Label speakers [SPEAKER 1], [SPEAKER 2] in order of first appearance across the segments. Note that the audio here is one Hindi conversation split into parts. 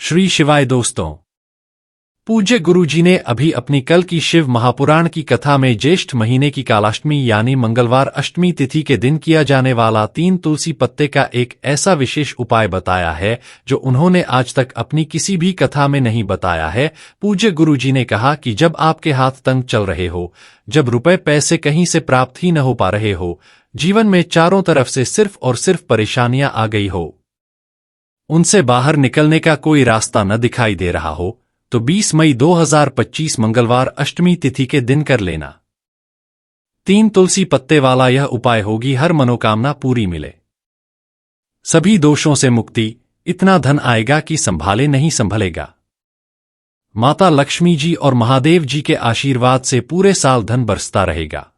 [SPEAKER 1] श्री शिवाय दोस्तों, पूज्य गुरुजी ने अभी अपनी कल की शिव महापुराण की कथा में ज्येष्ठ महीने की कालाष्टमी यानी मंगलवार अष्टमी तिथि के दिन किया जाने वाला 3 तुलसी पत्ते का एक ऐसा विशेष उपाय बताया है जो उन्होंने आज तक अपनी किसी भी कथा में नहीं बताया है। पूज्य गुरुजी ने कहा कि जब आपके हाथ तंग चल रहे हो, जब रुपए पैसे कहीं से प्राप्त ही न हो पा रहे हो, जीवन में चारों तरफ से सिर्फ और सिर्फ परेशानियां आ गई हो, उनसे बाहर निकलने का कोई रास्ता न दिखाई दे रहा हो, तो 20 मई 2025 मंगलवार अष्टमी तिथि के दिन कर लेना। 3 तुलसी पत्ते वाला यह उपाय होगी हर मनोकामना पूरी मिले, सभी दोषों से मुक्ति, इतना धन आएगा कि संभाले नहीं संभलेगा। माता लक्ष्मी जी और महादेव जी के आशीर्वाद से पूरे साल धन बरसता रहेगा।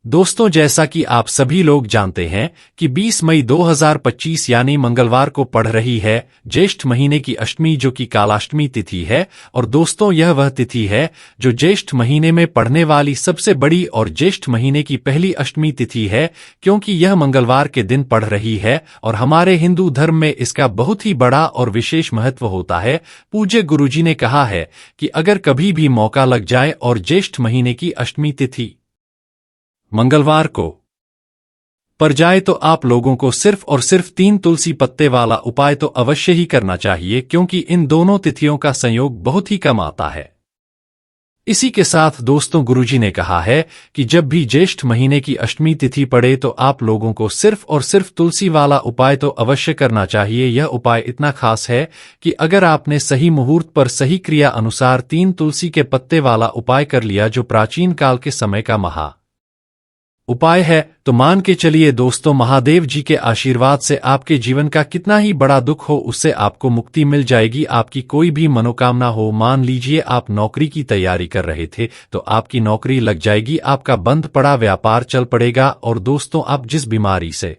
[SPEAKER 1] दोस्तों, जैसा कि आप सभी लोग जानते हैं कि 20 मई 2025 यानी मंगलवार को पड़ रही है ज्येष्ठ महीने की अष्टमी जो कि कालाष्टमी तिथि है। और दोस्तों, यह वह तिथि है जो ज्येष्ठ महीने में पड़ने वाली सबसे बड़ी और ज्येष्ठ महीने की पहली अष्टमी तिथि है, क्योंकि यह मंगलवार के दिन पड़ रही है और हमारे हिंदू धर्म में इसका बहुत ही बड़ा और विशेष महत्व होता है। पूज्य गुरुजी ने कहा है कि अगर कभी भी मौका लग जाए और ज्येष्ठ महीने की अष्टमी तिथि मंगलवार को पर जाए तो आप लोगों को सिर्फ और सिर्फ 3 तुलसी पत्ते वाला उपाय तो अवश्य ही करना चाहिए, क्योंकि इन दोनों तिथियों का संयोग बहुत ही कम आता है। इसी के साथ दोस्तों, गुरुजी ने कहा है कि जब भी ज्येष्ठ महीने की अष्टमी तिथि पड़े तो आप लोगों को सिर्फ और सिर्फ तुलसी वाला उपाय तो अवश्य करना चाहिए। यह उपाय इतना खास है कि अगर आपने सही मुहूर्त पर सही क्रिया अनुसार 3 तुलसी के पत्ते वाला उपाय कर लिया, जो प्राचीन काल के समय का महा उपाय है, तो मान के चलिए दोस्तों, महादेव जी के आशीर्वाद से आपके जीवन का कितना ही बड़ा दुख हो उससे आपको मुक्ति मिल जाएगी। आपकी कोई भी मनोकामना हो, मान लीजिए आप नौकरी की तैयारी कर रहे थे तो आपकी नौकरी लग जाएगी, आपका बंद पड़ा व्यापार चल पड़ेगा। और दोस्तों, आप जिस बीमारी से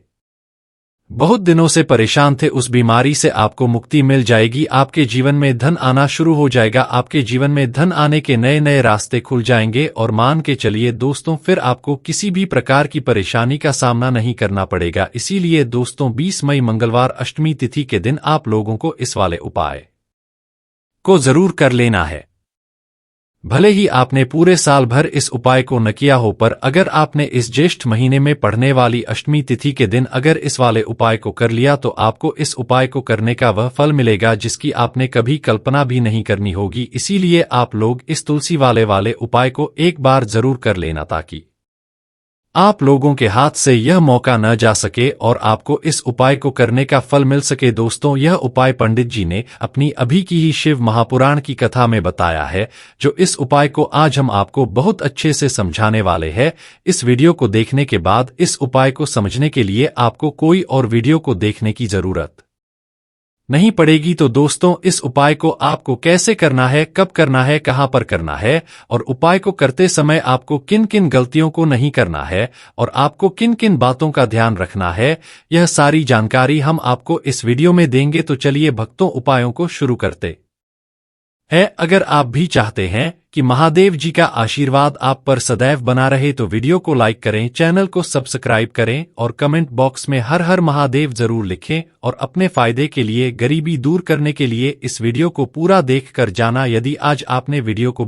[SPEAKER 1] बहुत दिनों से परेशान थे उस बीमारी से आपको मुक्ति मिल जाएगी। आपके जीवन में धन आना शुरू हो जाएगा, आपके जीवन में धन आने के नए नए रास्ते खुल जाएंगे। और मान के चलिए दोस्तों, फिर आपको किसी भी प्रकार की परेशानी का सामना नहीं करना पड़ेगा। इसीलिए दोस्तों, 20 मई मंगलवार अष्टमी तिथि के दिन आप लोगों को इस वाले उपाय को जरूर कर लेना है। भले ही आपने पूरे साल भर इस उपाय को न किया हो, पर अगर आपने इस ज्येष्ठ महीने में पड़ने वाली अष्टमी तिथि के दिन अगर इस वाले उपाय को कर लिया तो आपको इस उपाय को करने का वह फल मिलेगा जिसकी आपने कभी कल्पना भी नहीं करनी होगी। इसीलिए आप लोग इस तुलसी वाले उपाय को एक बार जरूर कर लेना, ताकि आप लोगों के हाथ से यह मौका न जा सके और आपको इस उपाय को करने का फल मिल सके। दोस्तों, यह उपाय पंडित जी ने अपनी अभी की ही शिव महापुराण की कथा में बताया है, जो इस उपाय को आज हम आपको बहुत अच्छे से समझाने वाले हैं। इस वीडियो को देखने के बाद इस उपाय को समझने के लिए आपको कोई और वीडियो को देखने की जरूरत नहीं पड़ेगी। तो दोस्तों, इस उपाय को आपको कैसे करना है, कब करना है, कहां पर करना है और उपाय को करते समय आपको किन किन गलतियों को नहीं करना है और आपको किन किन बातों का ध्यान रखना है, यह सारी जानकारी हम आपको इस वीडियो में देंगे। तो चलिए भक्तों, उपायों को शुरू करते है। अगर आप भी चाहते हैं कि महादेव जी का आशीर्वाद आप पर सदैव बना रहे तो वीडियो को लाइक करें, चैनल को सब्सक्राइब करें और कमेंट बॉक्स में हर हर महादेव जरूर लिखें। और अपने फायदे के लिए, गरीबी दूर करने के लिए इस वीडियो को पूरा देख कर जाना। यदि आज आपने वीडियो को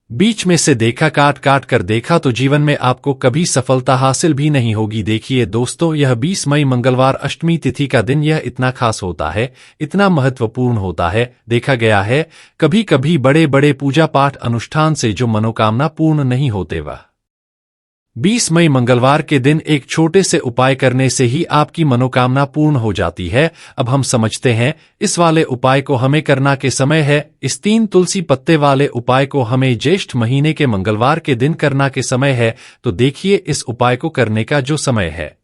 [SPEAKER 1] बीच में से देखा, काट कर देखा, तो जीवन में आपको कभी सफलता हासिल भी नहीं होगी। देखिए दोस्तों, यह 20 मई मंगलवार अष्टमी तिथि का दिन यह इतना खास होता है, इतना महत्वपूर्ण होता है। देखा गया है कभी कभी बड़े बड़े पूजा पाठ अनुष्ठान से जो मनोकामना पूर्ण नहीं होते, वह 20 मई मंगलवार के दिन एक छोटे से उपाय करने से ही आपकी मनोकामना पूर्ण हो जाती है। अब हम समझते हैं इस वाले उपाय को हमें करना के समय है। इस 3 तुलसी पत्ते वाले उपाय को हमें ज्येष्ठ महीने के मंगलवार के दिन करना के समय है। तो देखिए, इस उपाय को करने का जो समय है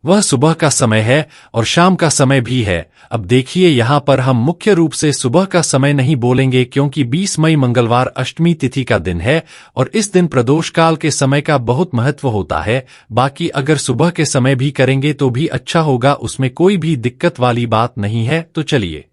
[SPEAKER 1] वह सुबह का समय है और शाम का समय भी है। अब देखिए, यहाँ पर हम मुख्य रूप से सुबह का समय नहीं बोलेंगे, क्योंकि 20 मई मंगलवार अष्टमी तिथि का दिन है और इस दिन प्रदोष काल के समय का बहुत महत्व होता है। बाकी अगर सुबह के समय भी करेंगे तो भी अच्छा होगा, उसमें कोई भी दिक्कत वाली बात नहीं है। तो चलिए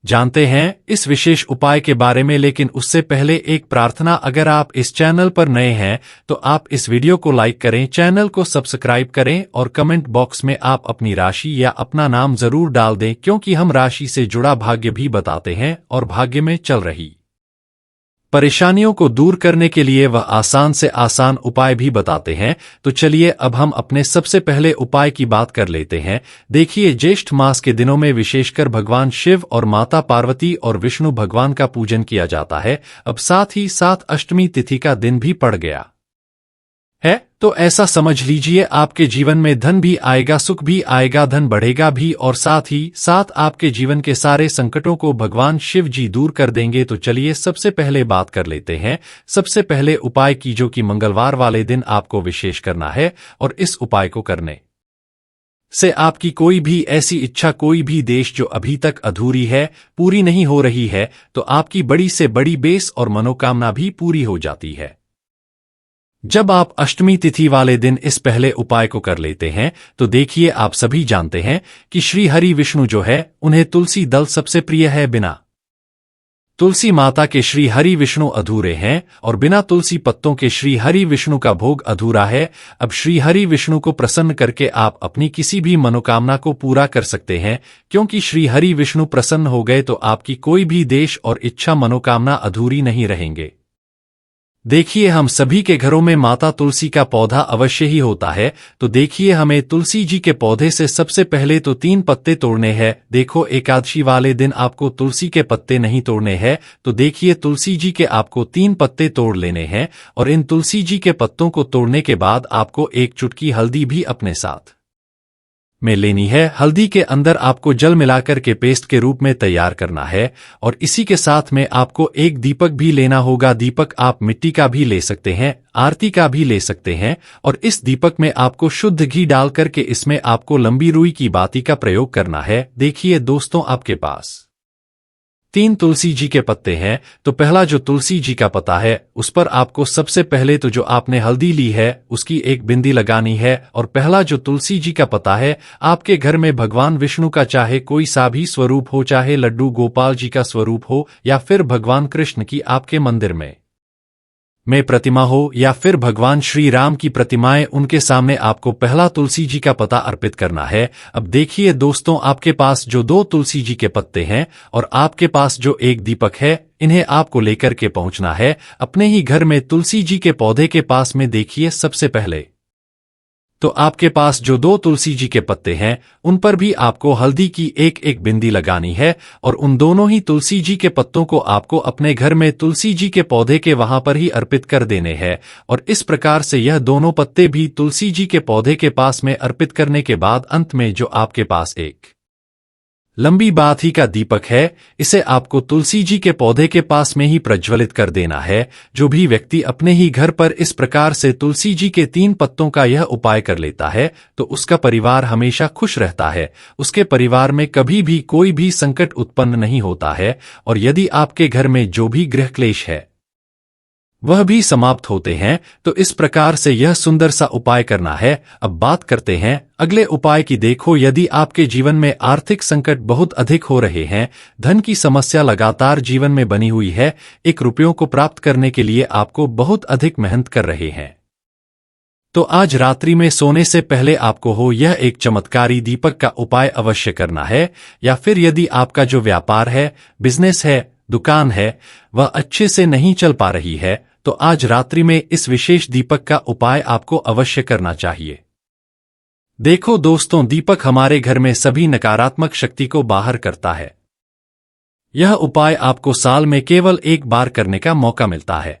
[SPEAKER 1] जानते हैं इस विशेष उपाय के बारे में, लेकिन उससे पहले एक प्रार्थना। अगर आप इस चैनल पर नए हैं तो आप इस वीडियो को लाइक करें, चैनल को सब्सक्राइब करें और कमेंट बॉक्स में आप अपनी राशि या अपना नाम जरूर डाल दें, क्योंकि हम राशि से जुड़ा भाग्य भी बताते हैं और भाग्य में चल रही परेशानियों को दूर करने के लिए वह आसान से आसान उपाय भी बताते हैं। तो चलिए अब हम अपने सबसे पहले उपाय की बात कर लेते हैं। देखिए, ज्येष्ठ मास के दिनों में विशेषकर भगवान शिव और माता पार्वती और विष्णु भगवान का पूजन किया जाता है। अब साथ ही साथ अष्टमी तिथि का दिन भी पड़ गया है, तो ऐसा समझ लीजिए आपके जीवन में धन भी आएगा, सुख भी आएगा, धन बढ़ेगा भी और साथ ही साथ आपके जीवन के सारे संकटों को भगवान शिव जी दूर कर देंगे। तो चलिए सबसे पहले बात कर लेते हैं सबसे पहले उपाय की, जो कि मंगलवार वाले दिन आपको विशेष करना है। और इस उपाय को करने से आपकी कोई भी ऐसी इच्छा, कोई भी देश जो अभी तक अधूरी है, पूरी नहीं हो रही है, तो आपकी बड़ी से बड़ी बेस और मनोकामना भी पूरी हो जाती है। जब आप अष्टमी तिथि वाले दिन इस पहले उपाय को कर लेते हैं तो देखिए, आप सभी जानते हैं कि श्री हरि विष्णु जो है उन्हें तुलसी दल सबसे प्रिय है। बिना तुलसी माता के श्री हरि विष्णु अधूरे हैं और बिना तुलसी पत्तों के श्री हरि विष्णु का भोग अधूरा है। अब श्री हरि विष्णु को प्रसन्न करके आप अपनी किसी भी मनोकामना को पूरा कर सकते हैं, क्योंकि श्री हरि विष्णु प्रसन्न हो गए तो आपकी कोई भी देश और इच्छा, मनोकामना अधूरी नहीं रहेंगे। देखिए, हम सभी के घरों में माता तुलसी का पौधा अवश्य ही होता है। तो देखिए, हमें तुलसी जी के पौधे से सबसे पहले तो 3 पत्ते तोड़ने हैं। देखो, एकादशी वाले दिन आपको तुलसी के पत्ते नहीं तोड़ने हैं। तो देखिए, तुलसी जी के आपको 3 पत्ते तोड़ लेने हैं और इन तुलसी जी के पत्तों को तोड़ने के बाद आपको एक चुटकी हल्दी भी अपने साथ में लेनी है। हल्दी के अंदर आपको जल मिलाकर के पेस्ट के रूप में तैयार करना है और इसी के साथ में आपको एक दीपक भी लेना होगा। दीपक आप मिट्टी का भी ले सकते हैं, आरती का भी ले सकते हैं और इस दीपक में आपको शुद्ध घी डाल करके इसमें आपको लंबी रुई की बाती का प्रयोग करना है। देखिए दोस्तों, आपके पास 3 तुलसी जी के पत्ते हैं, तो पहला जो तुलसी जी का पत्ता है उस पर आपको सबसे पहले तो जो आपने हल्दी ली है उसकी एक बिंदी लगानी है। और पहला जो तुलसी जी का पत्ता है, आपके घर में भगवान विष्णु का चाहे कोई सा भी स्वरूप हो, चाहे लड्डू गोपाल जी का स्वरूप हो या फिर भगवान कृष्ण की आपके मंदिर में प्रतिमा हो या फिर भगवान श्री राम की प्रतिमाएं, उनके सामने आपको पहला तुलसी जी का पत्ता अर्पित करना है। अब देखिए दोस्तों, आपके पास जो 2 तुलसी जी के पत्ते हैं और आपके पास जो एक दीपक है, इन्हें आपको लेकर के पहुंचना है अपने ही घर में तुलसी जी के पौधे के पास में। देखिए, सबसे पहले तो आपके पास जो 2 तुलसी जी के पत्ते हैं उन पर भी आपको हल्दी की एक एक बिंदी लगानी है और उन दोनों ही तुलसी जी के पत्तों को आपको अपने घर में तुलसी जी के पौधे के वहां पर ही अर्पित कर देने हैं। और इस प्रकार से यह दोनों पत्ते भी तुलसी जी के पौधे के पास में अर्पित करने के बाद अंत में जो आपके पास एक लंबी बाती का दीपक है, इसे आपको तुलसी जी के पौधे के पास में ही प्रज्वलित कर देना है। जो भी व्यक्ति अपने ही घर पर इस प्रकार से तुलसी जी के 3 पत्तों का यह उपाय कर लेता है तो उसका परिवार हमेशा खुश रहता है, उसके परिवार में कभी भी कोई भी संकट उत्पन्न नहीं होता है और यदि आपके घर में जो भी गृह क्लेश है वह भी समाप्त होते हैं। तो इस प्रकार से यह सुंदर सा उपाय करना है। अब बात करते हैं अगले उपाय की। देखो, यदि आपके जीवन में आर्थिक संकट बहुत अधिक हो रहे हैं, धन की समस्या लगातार जीवन में बनी हुई है, 1 रुपयों को प्राप्त करने के लिए आपको बहुत अधिक मेहनत कर रहे हैं, तो आज रात्रि में सोने से पहले आपको हो यह एक चमत्कारी दीपक का उपाय अवश्य करना है। या फिर यदि आपका जो व्यापार है, बिजनेस है, दुकान है, वह अच्छे से नहीं चल पा रही है, तो आज रात्रि में इस विशेष दीपक का उपाय आपको अवश्य करना चाहिए। देखो दोस्तों, दीपक हमारे घर में सभी नकारात्मक शक्ति को बाहर करता है। यह उपाय आपको साल में केवल 1 बार करने का मौका मिलता है।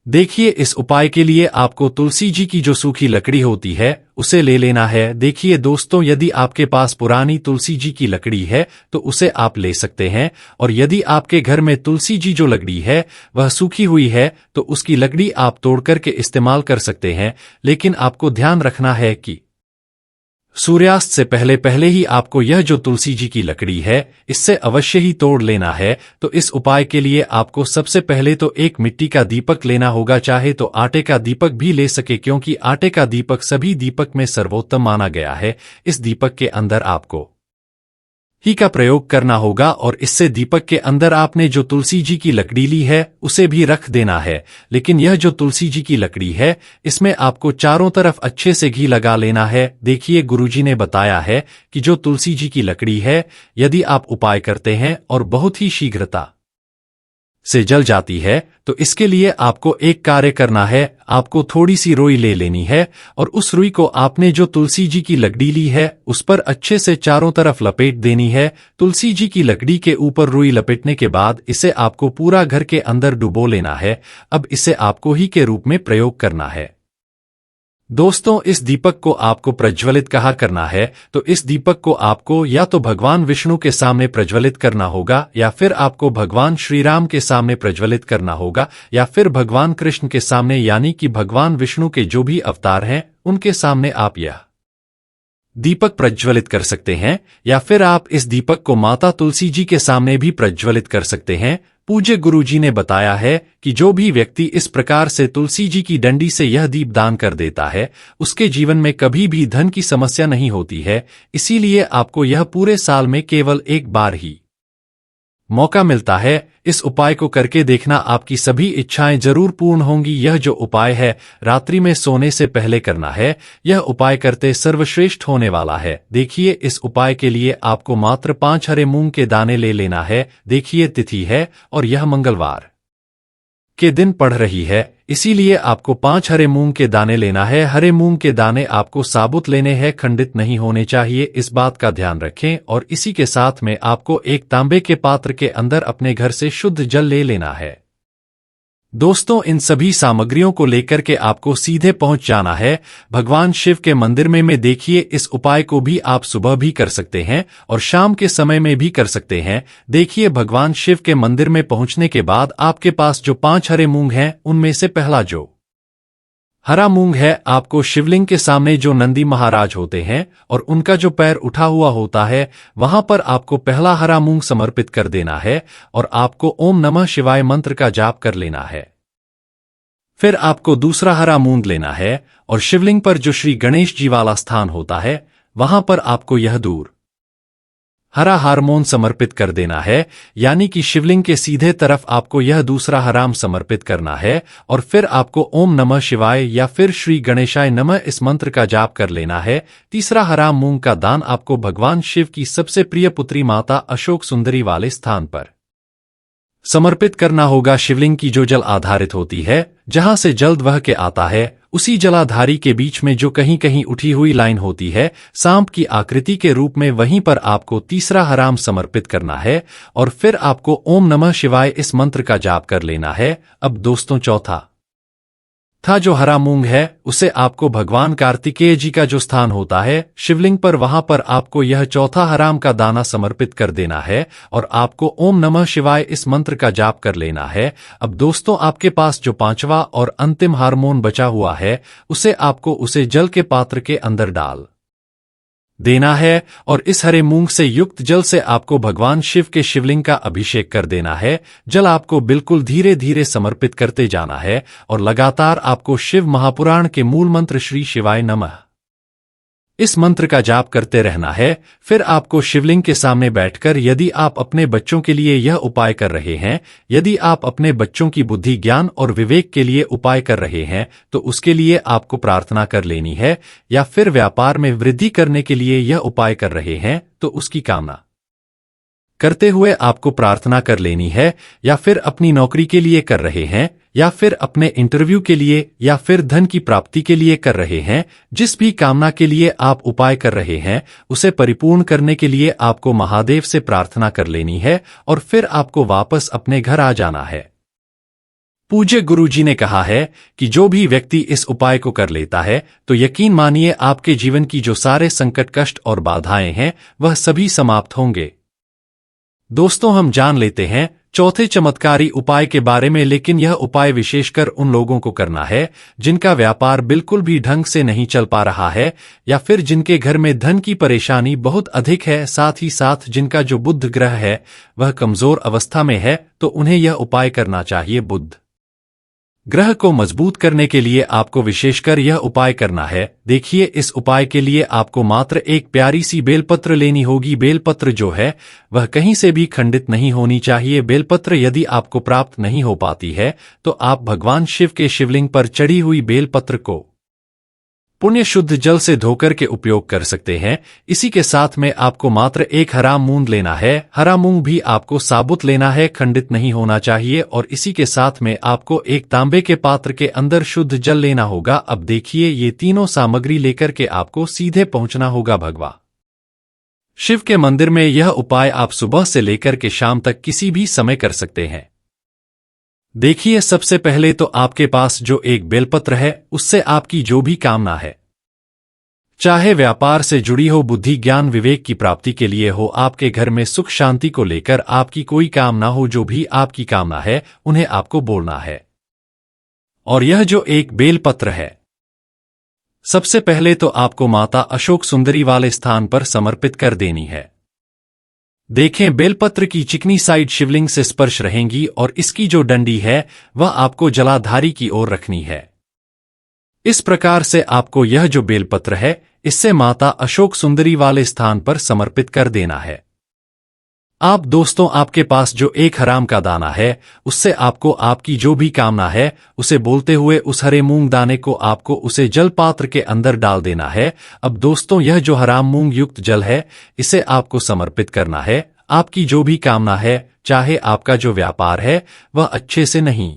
[SPEAKER 1] देखिए, इस उपाय के लिए आपको तुलसी जी की जो सूखी लकड़ी होती है उसे ले लेना है। देखिए दोस्तों, यदि आपके पास पुरानी तुलसी जी की लकड़ी है तो उसे आप ले सकते हैं और यदि आपके घर में तुलसी जी जो लकड़ी है वह सूखी हुई है तो उसकी लकड़ी आप तोड़ करके इस्तेमाल कर सकते हैं। लेकिन आपको ध्यान रखना है कि सूर्यास्त से पहले पहले ही आपको यह जो तुलसी जी की लकड़ी है इससे अवश्य ही तोड़ लेना है। तो इस उपाय के लिए आपको सबसे पहले तो एक मिट्टी का दीपक लेना होगा, चाहे तो आटे का दीपक भी ले सके, क्योंकि आटे का दीपक सभी दीपक में सर्वोत्तम माना गया है। इस दीपक के अंदर आपको ही का प्रयोग करना होगा और इससे दीपक के अंदर आपने जो तुलसी जी की लकड़ी ली है उसे भी रख देना है। लेकिन यह जो तुलसी जी की लकड़ी है इसमें आपको चारों तरफ अच्छे से घी लगा लेना है। देखिए गुरुजी ने बताया है कि जो तुलसी जी की लकड़ी है यदि आप उपाय करते हैं और बहुत ही शीघ्रता से जल जाती है तो इसके लिए आपको एक कार्य करना है। आपको थोड़ी सी रुई ले लेनी है और उस रुई को आपने जो तुलसी जी की लकड़ी ली है उस पर अच्छे से चारों तरफ लपेट देनी है। तुलसी जी की लकड़ी के ऊपर रुई लपेटने के बाद इसे आपको पूरा घर के अंदर डुबो लेना है। अब इसे आपको ही के रूप में प्रयोग करना है। दोस्तों, इस दीपक को आपको प्रज्वलित कहाँ करना है, तो इस दीपक को आपको या तो भगवान विष्णु के सामने प्रज्वलित करना होगा या फिर आपको भगवान श्री राम के सामने प्रज्वलित करना होगा या फिर भगवान कृष्ण के सामने, यानी कि भगवान विष्णु के जो भी अवतार हैं उनके सामने आप यह दीपक प्रज्वलित कर सकते हैं। या फिर आप इस दीपक को माता तुलसी जी के सामने भी प्रज्वलित कर सकते हैं। पूज्य गुरुजी ने बताया है कि जो भी व्यक्ति इस प्रकार से तुलसी जी की डंडी से यह दीप दान कर देता है उसके जीवन में कभी भी धन की समस्या नहीं होती है। इसीलिए आपको यह पूरे साल में केवल एक बार ही मौका मिलता है। इस उपाय को करके देखना, आपकी सभी इच्छाएं जरूर पूर्ण होंगी। यह जो उपाय है रात्रि में सोने से पहले करना है। यह उपाय करते सर्वश्रेष्ठ होने वाला है। देखिए, इस उपाय के लिए आपको मात्र 5 हरे मूंग के दाने ले लेना है। देखिए, तिथि है और यह मंगलवार के दिन पड़ रही है, इसीलिए आपको 5 हरे मूंग के दाने लेना है। हरे मूंग के दाने आपको साबुत लेने हैं, खंडित नहीं होने चाहिए, इस बात का ध्यान रखें। और इसी के साथ में आपको एक तांबे के पात्र के अंदर अपने घर से शुद्ध जल ले लेना है। दोस्तों, इन सभी सामग्रियों को लेकर के आपको सीधे पहुंच जाना है भगवान शिव के मंदिर में। देखिए, इस उपाय को भी आप सुबह भी कर सकते हैं और शाम के समय में भी कर सकते हैं। देखिए, भगवान शिव के मंदिर में पहुंचने के बाद आपके पास जो 5 हरे मूंग हैं उनमें से पहला जो हरा मूंग है, आपको शिवलिंग के सामने जो नंदी महाराज होते हैं और उनका जो पैर उठा हुआ होता है वहां पर आपको पहला हरा मूंग समर्पित कर देना है और आपको ओम नमः शिवाय मंत्र का जाप कर लेना है। फिर आपको दूसरा हरा मूंग लेना है और शिवलिंग पर जो श्री गणेश जी वाला स्थान होता है वहां पर आपको यह दूर हरा हारमोन समर्पित कर देना है, यानी कि शिवलिंग के सीधे तरफ आपको यह दूसरा हराम समर्पित करना है। और फिर आपको ओम नमः शिवाय या फिर श्री गणेशाय नमः इस मंत्र का जाप कर लेना है। तीसरा हराम मूंग का दान आपको भगवान शिव की सबसे प्रिय पुत्री माता अशोक सुंदरी वाले स्थान पर समर्पित करना होगा। शिवलिंग की जो जल आधारित होती है, जहां से जल बह के आता है, उसी जलाधारी के बीच में जो कहीं कहीं उठी हुई लाइन होती है सांप की आकृति के रूप में, वहीं पर आपको तीसरा हराम समर्पित करना है और फिर आपको ओम नमः शिवाय इस मंत्र का जाप कर लेना है। अब दोस्तों, चौथा जो हरा मूंग है उसे आपको भगवान कार्तिकेय जी का जो स्थान होता है शिवलिंग पर, वहां पर आपको यह चौथा हराम का दाना समर्पित कर देना है और आपको ओम नमः शिवाय इस मंत्र का जाप कर लेना है। अब दोस्तों, आपके पास जो 5वां और अंतिम हार्मोन बचा हुआ है उसे आपको उसे जल के पात्र के अंदर डाल देना है और इस हरे मूंग से युक्त जल से आपको भगवान शिव के शिवलिंग का अभिषेक कर देना है। जल आपको बिल्कुल धीरे धीरे समर्पित करते जाना है और लगातार आपको शिव महापुराण के मूल मंत्र श्री शिवाय नमः इस मंत्र का जाप करते रहना है। फिर आपको शिवलिंग के सामने बैठकर, यदि आप अपने बच्चों के लिए यह उपाय कर रहे हैं, यदि आप अपने बच्चों की बुद्धि, ज्ञान और विवेक के लिए उपाय कर रहे हैं तो उसके लिए आपको प्रार्थना कर लेनी है। या फिर व्यापार में वृद्धि करने के लिए यह उपाय कर रहे हैं तो उसकी कामना करते हुए आपको प्रार्थना कर लेनी है। या फिर अपनी नौकरी के लिए कर रहे हैं या फिर अपने इंटरव्यू के लिए या फिर धन की प्राप्ति के लिए कर रहे हैं, जिस भी कामना के लिए आप उपाय कर रहे हैं उसे परिपूर्ण करने के लिए आपको महादेव से प्रार्थना कर लेनी है और फिर आपको वापस अपने घर आ जाना है। पूज्य गुरुजी ने कहा है कि जो भी व्यक्ति इस उपाय को कर लेता है तो यकीन मानिए आपके जीवन की जो सारे संकट, कष्ट और बाधाएं हैं वह सभी समाप्त होंगे। दोस्तों, हम जान लेते हैं चौथे चमत्कारी उपाय के बारे में, लेकिन यह उपाय विशेषकर उन लोगों को करना है जिनका व्यापार बिल्कुल भी ढंग से नहीं चल पा रहा है या फिर जिनके घर में धन की परेशानी बहुत अधिक है, साथ ही साथ जिनका जो बुध ग्रह है वह कमजोर अवस्था में है, तो उन्हें यह उपाय करना चाहिए। बुध ग्रह को मजबूत करने के लिए आपको विशेषकर यह उपाय करना है। देखिए, इस उपाय के लिए आपको मात्र एक प्यारी सी बेलपत्र लेनी होगी। बेलपत्र जो है वह कहीं से भी खंडित नहीं होनी चाहिए। बेलपत्र यदि आपको प्राप्त नहीं हो पाती है तो आप भगवान शिव के शिवलिंग पर चढ़ी हुई बेलपत्र को पुण्य शुद्ध जल से धोकर के उपयोग कर सकते हैं। इसी के साथ में आपको मात्र एक हरा मूंग लेना है। हरा मूंग भी आपको साबुत लेना है, खंडित नहीं होना चाहिए। और इसी के साथ में आपको एक तांबे के पात्र के अंदर शुद्ध जल लेना होगा। अब देखिए, ये तीनों सामग्री लेकर के आपको सीधे पहुंचना होगा भगवान शिव के मंदिर में। यह उपाय आप सुबह से लेकर के शाम तक किसी भी समय कर सकते हैं। देखिए, सबसे पहले तो आपके पास जो एक बेलपत्र है उससे आपकी जो भी कामना है, चाहे व्यापार से जुड़ी हो, बुद्धि ज्ञान विवेक की प्राप्ति के लिए हो, आपके घर में सुख शांति को लेकर आपकी कोई कामना हो, जो भी आपकी कामना है उन्हें आपको बोलना है। और यह जो एक बेलपत्र है सबसे पहले तो आपको माता अशोक सुंदरी वाले स्थान पर समर्पित कर देनी है। देखें, बेलपत्र की चिकनी साइड शिवलिंग से स्पर्श रहेंगी और इसकी जो डंडी है वह आपको जलाधारी की ओर रखनी है। इस प्रकार से आपको यह जो बेलपत्र है इससे माता अशोक सुंदरी वाले स्थान पर समर्पित कर देना है। आप दोस्तों, आपके पास जो एक हराम का दाना है उससे आपको आपकी जो भी कामना है उसे बोलते हुए उस हरे मूंग दाने को आपको उसे जल पात्र के अंदर डाल देना है। अब दोस्तों, यह जो हराम मूंग युक्त जल है इसे आपको समर्पित करना है। आपकी जो भी कामना है, चाहे आपका जो व्यापार है वह अच्छे से नहीं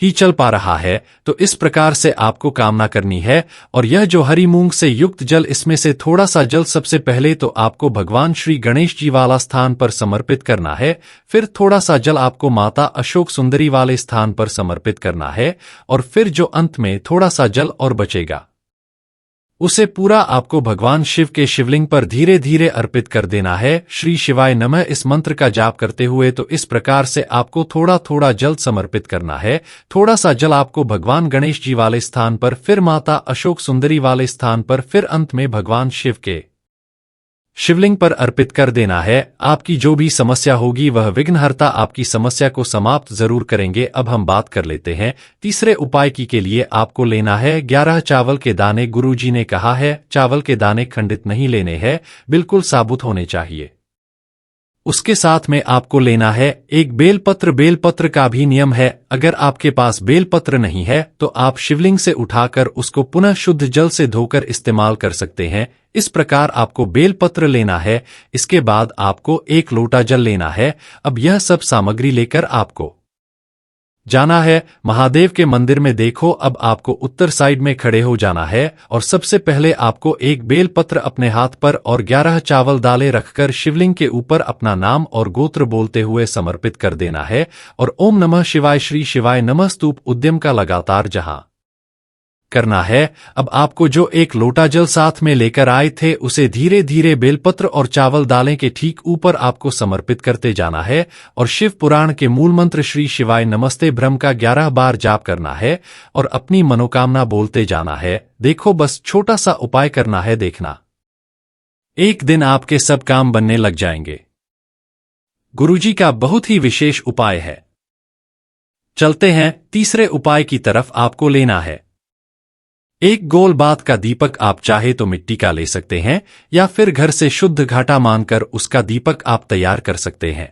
[SPEAKER 1] ही चल पा रहा है, तो इस प्रकार से आपको कामना करनी है। और यह जो हरी मूंग से युक्त जल, इसमें से थोड़ा सा जल सबसे पहले तो आपको भगवान श्री गणेश जी वाला स्थान पर समर्पित करना है। फिर थोड़ा सा जल आपको माता अशोक सुंदरी वाले स्थान पर समर्पित करना है। और फिर जो अंत में थोड़ा सा जल और बचेगा उसे पूरा आपको भगवान शिव के शिवलिंग पर धीरे धीरे अर्पित कर देना है। श्री शिवाय नमः इस मंत्र का जाप करते हुए तो इस प्रकार से आपको थोड़ा थोड़ा जल समर्पित करना है। थोड़ा सा जल आपको भगवान गणेश जी वाले स्थान पर, फिर माता अशोक सुंदरी वाले स्थान पर, फिर अंत में भगवान शिव के शिवलिंग पर अर्पित कर देना है। आपकी जो भी समस्या होगी वह विघ्नहर्ता आपकी समस्या को समाप्त जरूर करेंगे। अब हम बात कर लेते हैं तीसरे उपाय की। के लिए आपको लेना है 11 चावल के दाने। गुरुजी ने कहा है चावल के दाने खंडित नहीं लेने हैं, बिल्कुल साबुत होने चाहिए। उसके साथ में आपको लेना है एक बेलपत्र। बेलपत्र का भी नियम है, अगर आपके पास बेलपत्र नहीं है तो आप शिवलिंग से उठाकर उसको पुनः शुद्ध जल से धोकर इस्तेमाल कर सकते हैं। इस प्रकार आपको बेलपत्र लेना है। इसके बाद आपको एक लोटा जल लेना है। अब यह सब सामग्री लेकर आपको जाना है महादेव के मंदिर में। देखो, अब आपको उत्तर साइड में खड़े हो जाना है और सबसे पहले आपको एक बेलपत्र अपने हाथ पर और 11 चावल दालें रखकर शिवलिंग के ऊपर अपना नाम और गोत्र बोलते हुए समर्पित कर देना है। और ओम नमः शिवाय श्री शिवाय नमः स्तूप उद्यम का लगातार जहां करना है। अब आपको जो एक लोटा जल साथ में लेकर आए थे उसे धीरे धीरे बेलपत्र और चावल दालें के ठीक ऊपर आपको समर्पित करते जाना है। और शिव पुराण के मूल मंत्र श्री शिवाय नमस्ते ब्रह्म का 11 बार जाप करना है और अपनी मनोकामना बोलते जाना है। देखो, बस छोटा सा उपाय करना है, देखना एक दिन आपके सब काम बनने लग जाएंगे। गुरुजी का बहुत ही विशेष उपाय है। चलते हैं तीसरे उपाय की तरफ। आपको लेना है एक गोल बात का दीपक। आप चाहे तो मिट्टी का ले सकते हैं या फिर घर से शुद्ध घाटा मानकर उसका दीपक आप तैयार कर सकते हैं।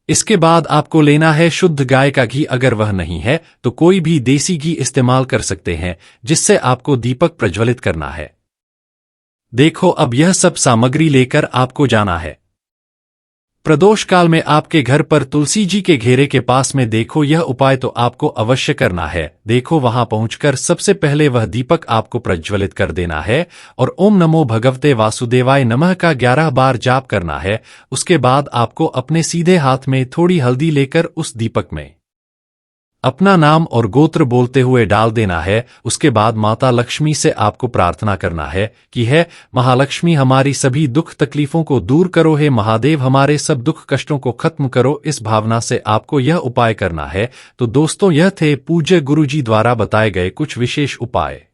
[SPEAKER 1] इसके बाद आपको लेना है शुद्ध गाय का घी। अगर वह नहीं है तो कोई भी देसी घी इस्तेमाल कर सकते हैं, जिससे आपको दीपक प्रज्वलित करना है। देखो, अब यह सब सामग्री लेकर आपको जाना है प्रदोष काल में आपके घर पर तुलसी जी के घेरे के पास में। देखो, यह उपाय तो आपको अवश्य करना है। देखो, वहां पहुंचकर सबसे पहले वह दीपक आपको प्रज्वलित कर देना है और ओम नमो भगवते वासुदेवाय नमः का 11 बार जाप करना है। उसके बाद आपको अपने सीधे हाथ में थोड़ी हल्दी लेकर उस दीपक में अपना नाम और गोत्र बोलते हुए डाल देना है। उसके बाद माता लक्ष्मी से आपको प्रार्थना करना है कि है महालक्ष्मी, हमारी सभी दुख तकलीफों को दूर करो, हे महादेव हमारे सब दुख कष्टों को खत्म करो। इस भावना से आपको यह उपाय करना है। तो दोस्तों, यह थे पूज्य गुरुजी द्वारा बताए गए कुछ विशेष उपाय।